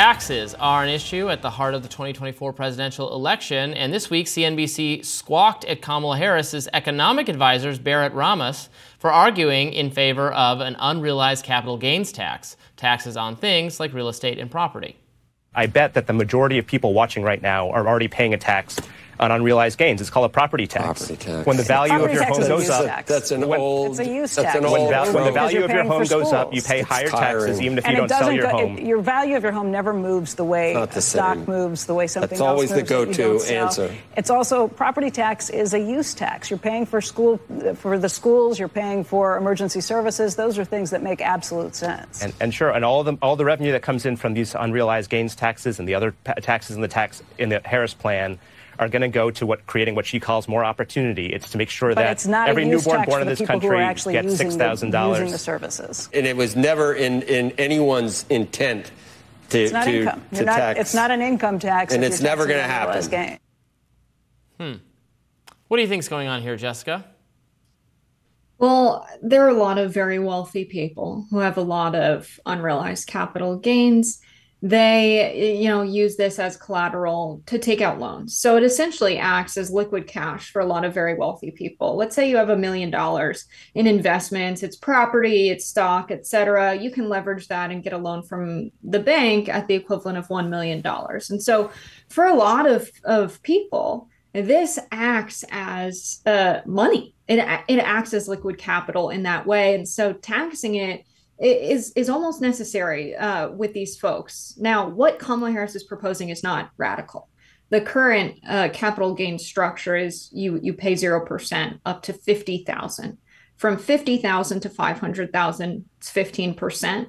Taxes are an issue at the heart of the 2024 presidential election, and this week CNBC squawked at Kamala Harris's economic advisors Barrett Ramos for arguing in favor of an unrealized capital gains tax, taxes on things like real estate and property. I bet that the majority of people watching right now are already paying a tax on unrealized gains. It's called a property tax. Property tax. When the value of your home goes up, that's an old. It's a use tax. When the value of your home goes up, you pay higher taxes, even if you don't sell your home. Your value of your home never moves the way a stock moves, the way something else moves. That's always the go-to answer. It's also, property tax is a use tax. You're paying for the schools. You're paying for emergency services. Those are things that make absolute sense. And sure, and all the revenue that comes in from these unrealized gains taxes and the other taxes in the Harris plan are going to go to creating what she calls more opportunity. It's to make sure that every newborn born in this country gets $6,000. Using the services. And it was never in anyone's intent to tax. It's not an income tax. And it's never going to happen. What do you think is going on here, Jessica? Well, there are a lot of very wealthy people who have a lot of unrealized capital gains. They, use this as collateral to take out loans. So it essentially acts as liquid cash for a lot of very wealthy people. Let's say you have $1 million in investments, it's property, it's stock, etc. You can leverage that and get a loan from the bank at the equivalent of $1 million. And so for a lot of people, this acts as money. It acts as liquid capital in that way. And so taxing it is almost necessary with these folks. Now, what Kamala Harris is proposing is not radical. The current capital gains structure is you pay 0% up to $50,000. From $50,000 to $500,000, it's 15%.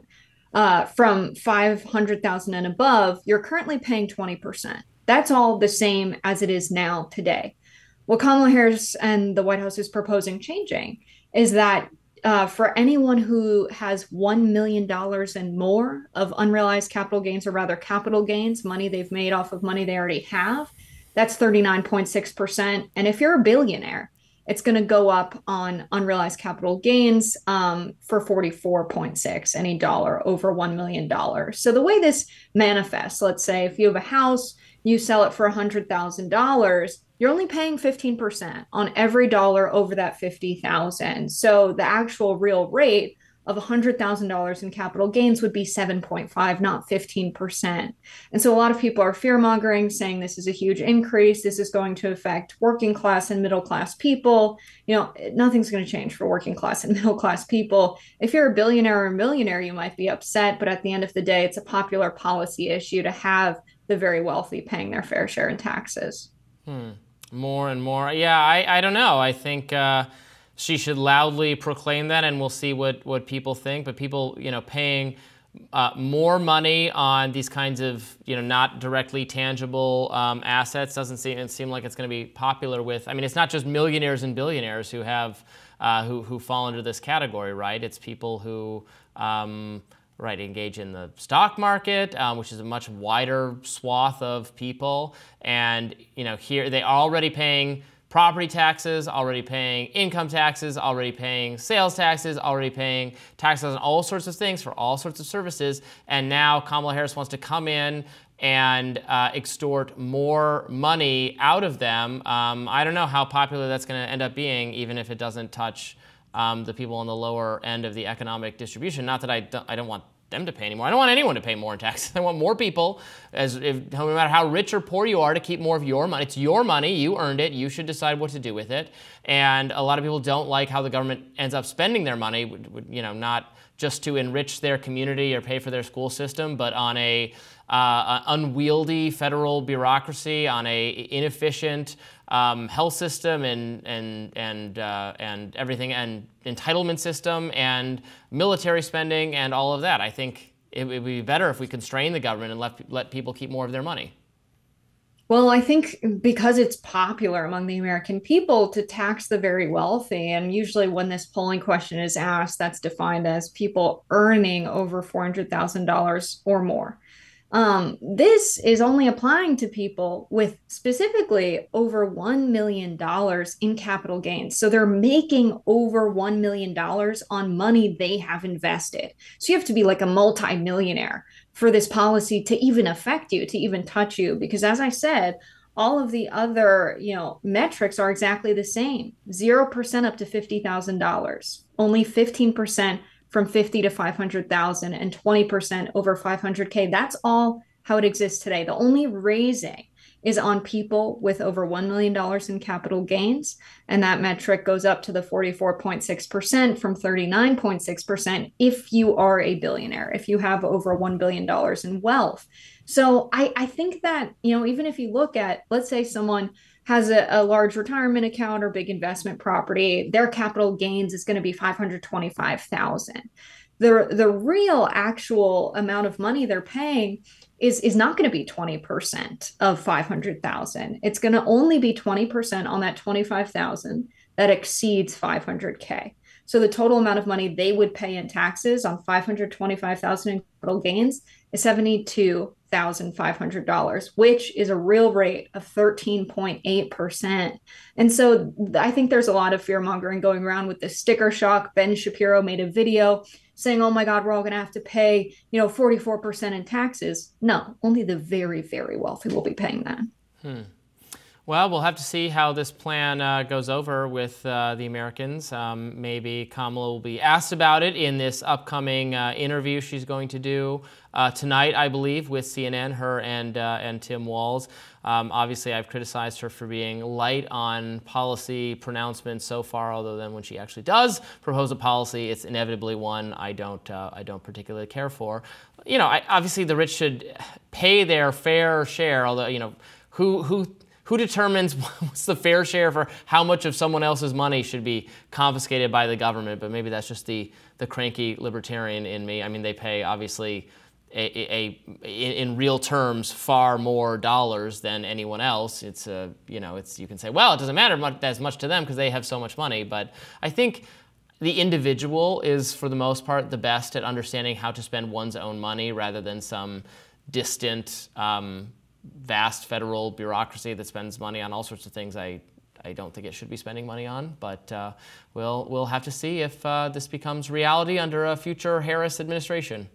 From $500,000 and above, you're currently paying 20%. That's all the same as it is now today. What Kamala Harris and the White House is proposing changing is that for anyone who has $1 million and more of unrealized capital gains, or rather capital gains, money they've made off of money they already have, that's 39.6%. And if you're a billionaire, it's going to go up on unrealized capital gains for 44.6, any dollar over $1 million. So the way this manifests, let's say if you have a house, you sell it for $100,000, you're only paying 15% on every dollar over that $50,000. So the actual real rate of $100,000 in capital gains would be 7.5, not 15%. And so a lot of people are fear-mongering, saying this is a huge increase. This is going to affect working class and middle class people. Nothing's going to change for working class and middle class people. If you're a billionaire or a millionaire, you might be upset, but at the end of the day, it's a popular policy issue to have the very wealthy paying their fair share in taxes. More and more. Yeah, I don't know. I think she should loudly proclaim that, and we'll see what people think. But people, paying more money on these kinds of, not directly tangible assets doesn't seem like it's going to be popular with. I mean, it's not just millionaires and billionaires who have who fall into this category, right? It's people who engage in the stock market, which is a much wider swath of people. And, here they are already paying property taxes, already paying income taxes, already paying sales taxes, already paying taxes on all sorts of things for all sorts of services. And now Kamala Harris wants to come in and extort more money out of them. I don't know how popular that's going to end up being, even if it doesn't touch the people on the lower end of the economic distribution. Not that I don't want them to pay anymore. I don't want anyone to pay more in taxes. I want more people, no matter how rich or poor you are, to keep more of your money. It's your money. You earned it. You should decide what to do with it. And a lot of people don't like how the government ends up spending their money, not just to enrich their community or pay for their school system, but on a unwieldy federal bureaucracy, on a inefficient health system and everything, and entitlement system and military spending and all of that. I think it would be better if we constrain the government and let people keep more of their money. Well, I think because it's popular among the American people to tax the very wealthy, and usually when this polling question is asked, that's defined as people earning over $400,000 or more. This is only applying to people with specifically over $1 million in capital gains. So they're making over $1 million on money they have invested. So you have to be like a multimillionaire for this policy to even affect you, to even touch you. Because as I said, all of the other, metrics are exactly the same. 0% up to $50,000, only 15% from 50 to 500,000 and 20% over 500K. That's all how it exists today. The only raising is on people with over $1 million in capital gains. And that metric goes up to the 44.6% from 39.6% if you are a billionaire, if you have over $1 billion in wealth. So I think that, even if you look at, let's say someone has a large retirement account or big investment property, their capital gains is going to be $525,000. The real actual amount of money they're paying is not going to be 20% of 500,000. It's going to only be 20% on that 25,000 that exceeds 500K. So the total amount of money they would pay in taxes on 525,000 in capital gains is $72,500, which is a real rate of 13.8%. And so I think there's a lot of fear mongering going around with the sticker shock. Ben Shapiro made a video saying, oh my God, we're all going to have to pay, 44% in taxes. No, only the very, very wealthy will be paying that. Well, we'll have to see how this plan goes over with the Americans. Maybe Kamala will be asked about it in this upcoming interview she's going to do tonight, I believe, with CNN, her and Tim Walz. Obviously, I've criticized her for being light on policy pronouncements so far, although then when she actually does propose a policy, it's inevitably one I don't particularly care for. Obviously the rich should pay their fair share, although, who determines what's the fair share for how much of someone else's money should be confiscated by the government? But maybe that's just the cranky libertarian in me. I mean, they pay obviously in real terms far more dollars than anyone else. It's you can say, well, it doesn't matter as much to them because they have so much money. But I think the individual is, for the most part, the best at understanding how to spend one's own money rather than some distant vast federal bureaucracy that spends money on all sorts of things I don't think it should be spending money on. But we'll have to see if this becomes reality under a future Harris administration.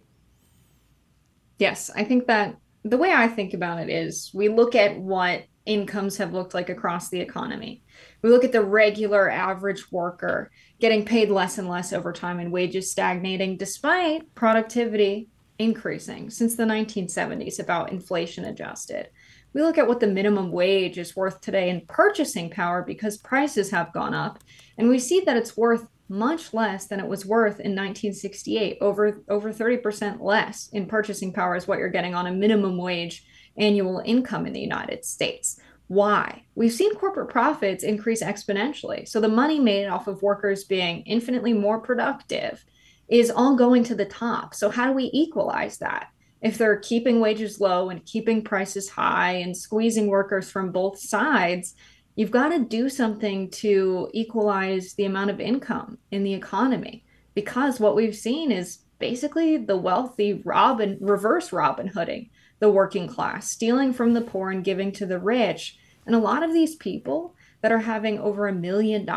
Yes, I think that the way I think about it is we look at what incomes have looked like across the economy. We look at the regular average worker getting paid less and less over time and wages stagnating despite productivity increasing since the 1970s, about inflation adjusted. We look at what the minimum wage is worth today in purchasing power because prices have gone up, and we see that it's worth much less than it was worth in 1968. Over 30% less in purchasing power is what you're getting on a minimum wage annual income in the United States. Why? We've seen corporate profits increase exponentially. So the money made off of workers being infinitely more productive is all going to the top. So how do we equalize that? If they're keeping wages low and keeping prices high and squeezing workers from both sides, you've got to do something to equalize the amount of income in the economy. Because what we've seen is basically the wealthy reverse Robin Hooding the working class, stealing from the poor and giving to the rich. And a lot of these people that are having over $1 million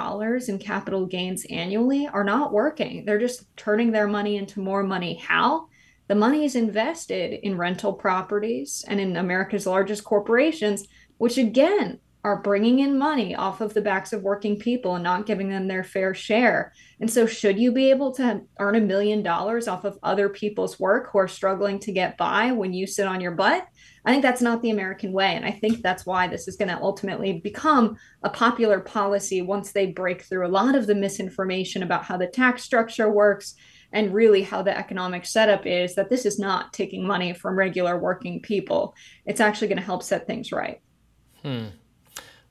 in capital gains annually are not working. They're just turning their money into more money. How? The money is invested in rental properties and in America's largest corporations, which again are bringing in money off of the backs of working people and not giving them their fair share. And so should you be able to earn $1 million off of other people's work who are struggling to get by when you sit on your butt? I think that's not the American way. And I think that's why this is going to ultimately become a popular policy once they break through a lot of the misinformation about how the tax structure works and really how the economic setup is, that this is not taking money from regular working people. It's actually going to help set things right.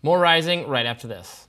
More Rising right after this.